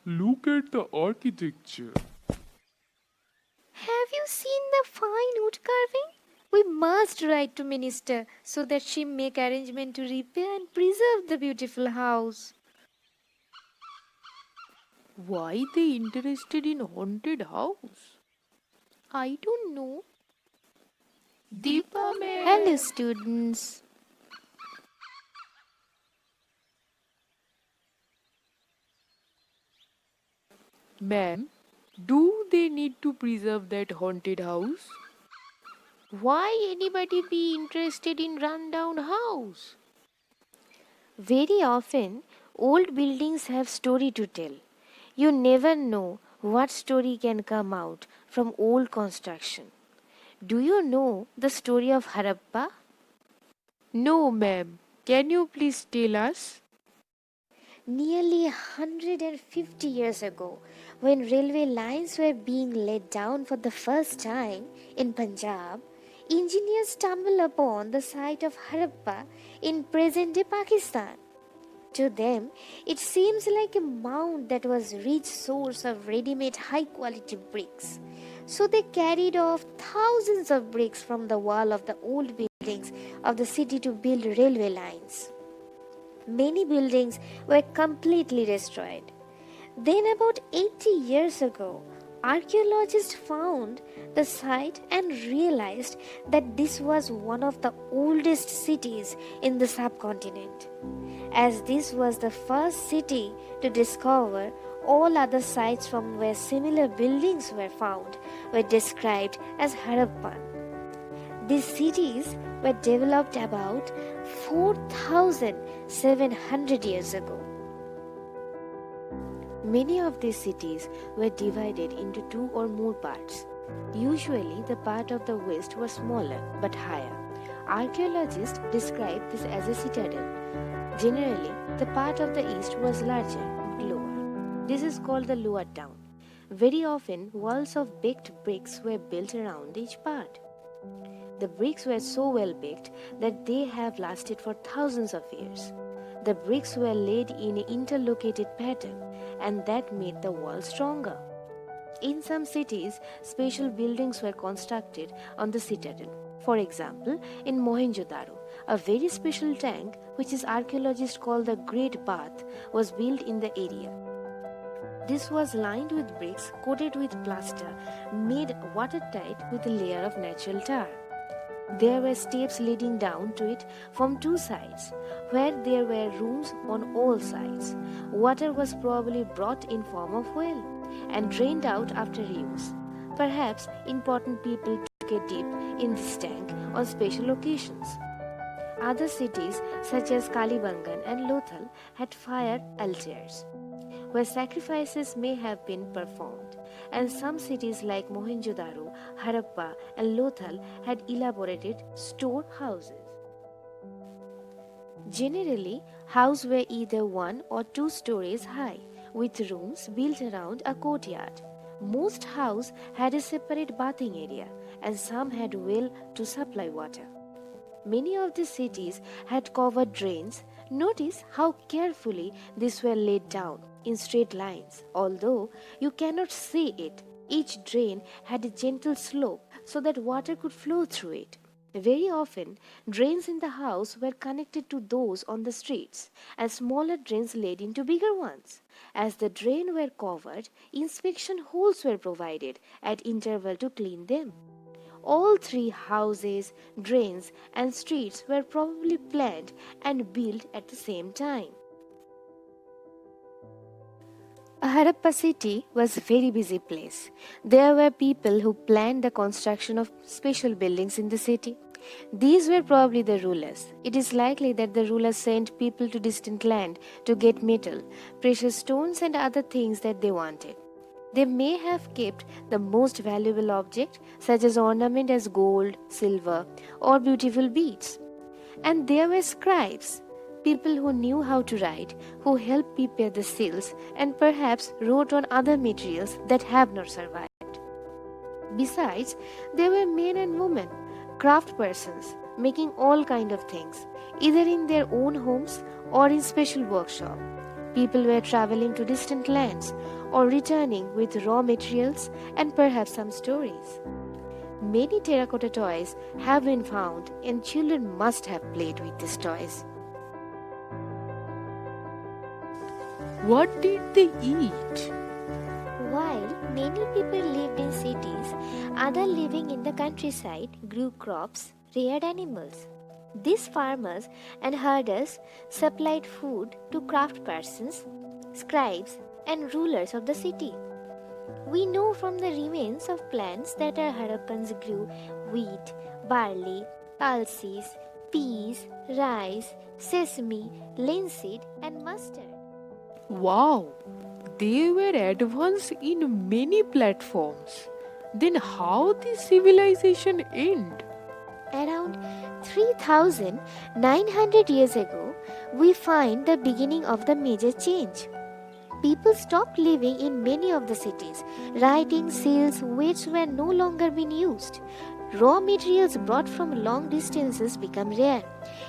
Look at the architecture. Have you seen the fine wood carving? We must write to Minister so that she make arrangement to repair and preserve the beautiful house. Why they interested in haunted house? I don't know. Deepa Hello, ma'am. students. Ma'am, do they need to preserve that haunted house? Why anybody be interested in rundown house? Very often, old buildings have story to tell. You never know what story can come out from old construction. Do you know the story of Harappa? No, ma'am. Can you please tell us? Nearly 150 years ago, when railway lines were being laid down for the first time in Punjab, engineers stumbled upon the site of Harappa in present day Pakistan. To them, it seems like a mound that was rich source of ready-made high-quality bricks. So they carried off thousands of bricks from the wall of the old buildings of the city to build railway lines. Many buildings were completely destroyed. Then, about 80 years ago, archaeologists found the site and realized that this was one of the oldest cities in the subcontinent. As this was the first city to discover, all other sites from where similar buildings were found were described as Harappan. These cities were developed about 4,700 years ago. Many of these cities were divided into two or more parts. Usually, the part of the west was smaller but higher. Archaeologists describe this as a citadel. Generally, the part of the east was larger but lower. This is called the lower town. Very often, walls of baked bricks were built around each part. The bricks were so well baked that they have lasted for thousands of years. The bricks were laid in an interlocated pattern, and that made the wall stronger. In some cities, special buildings were constructed on the citadel. For example, in Mohenjo-daro, a very special tank, which is archaeologists call the Great Bath, was built in the area. This was lined with bricks coated with plaster, made watertight with a layer of natural tar. There were steps leading down to it from two sides, where there were rooms on all sides. Water was probably brought in form of well and drained out after use. Perhaps important people took a dip in this tank on special occasions. Other cities such as Kalibangan and Lothal had fire altars, where sacrifices may have been performed, and some cities like Mohenjo-daro, Harappa, and Lothal had elaborated store houses. Generally, houses were either 1 or 2 stories high, with rooms built around a courtyard. Most houses had a separate bathing area, and some had well to supply water. Many of the cities had covered drains. Notice how carefully these were laid down in straight lines. Although you cannot see it, each drain had a gentle slope so that water could flow through it. Very often, drains in the house were connected to those on the streets, and smaller drains led into bigger ones. As the drains were covered, inspection holes were provided at interval to clean them. All three houses, drains, and streets were probably planned and built at the same time. Harappa city was a very busy place. There were people who planned the construction of special buildings in the city. These were probably the rulers. It is likely that the rulers sent people to distant land to get metal, precious stones, and other things that they wanted. They may have kept the most valuable object, such as ornament as gold, silver, or beautiful beads. And there were scribes, people who knew how to write, who helped prepare the seals, and perhaps wrote on other materials that have not survived. Besides, there were men and women, craft persons, making all kind of things, either in their own homes or in special workshops. People were traveling to distant lands or returning with raw materials and perhaps some stories. Many terracotta toys have been found, and children must have played with these toys. What did they eat? While many people lived in cities, others living in the countryside grew crops, reared animals. These farmers and herders supplied food to craftspersons, scribes, and rulers of the city. We know from the remains of plants that our Harappans grew wheat, barley, pulses, peas, rice, sesame, linseed, and mustard. Wow, they were advanced in many platforms. Then how did civilization end? Around 3,900 years ago, we find the beginning of the major change. People stopped living in many of the cities. Writing, seals, weights were no longer being used. Raw materials brought from long distances become rare.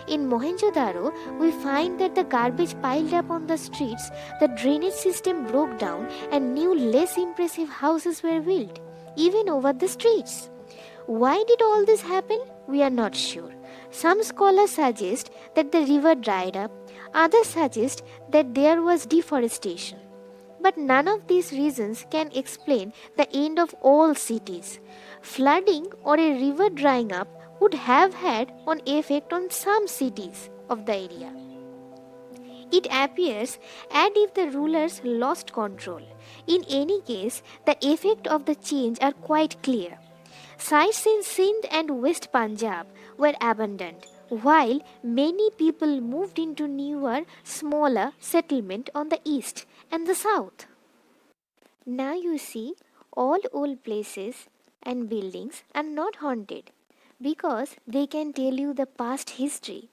In Mohenjo-daro, we find that the garbage piled up on the streets, the drainage system broke down, and new, less impressive houses were built, even over the streets. Why did all this happen? We are not sure. Some scholars suggest that the river dried up, others suggest that there was deforestation. But none of these reasons can explain the end of all cities. Flooding or a river drying up would have had an effect on some cities of the area. It appears as if the rulers lost control. In any case, the effect of the change are quite clear. Sites in Sindh and West Punjab were abandoned, while many people moved into newer, smaller settlements on the east and the south. Now you see, all old places and buildings are not haunted because they can tell you the past history.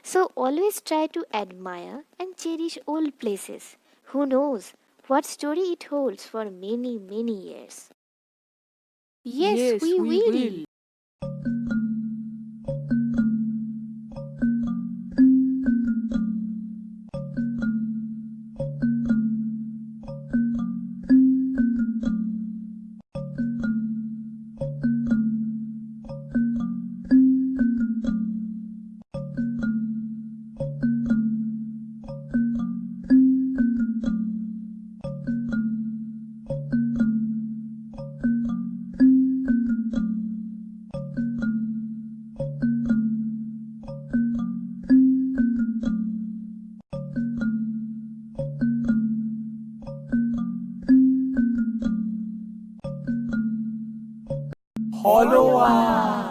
So always try to admire and cherish old places. Who knows what story it holds for many, many years. Yes, Yes, we we will. will. Follow us.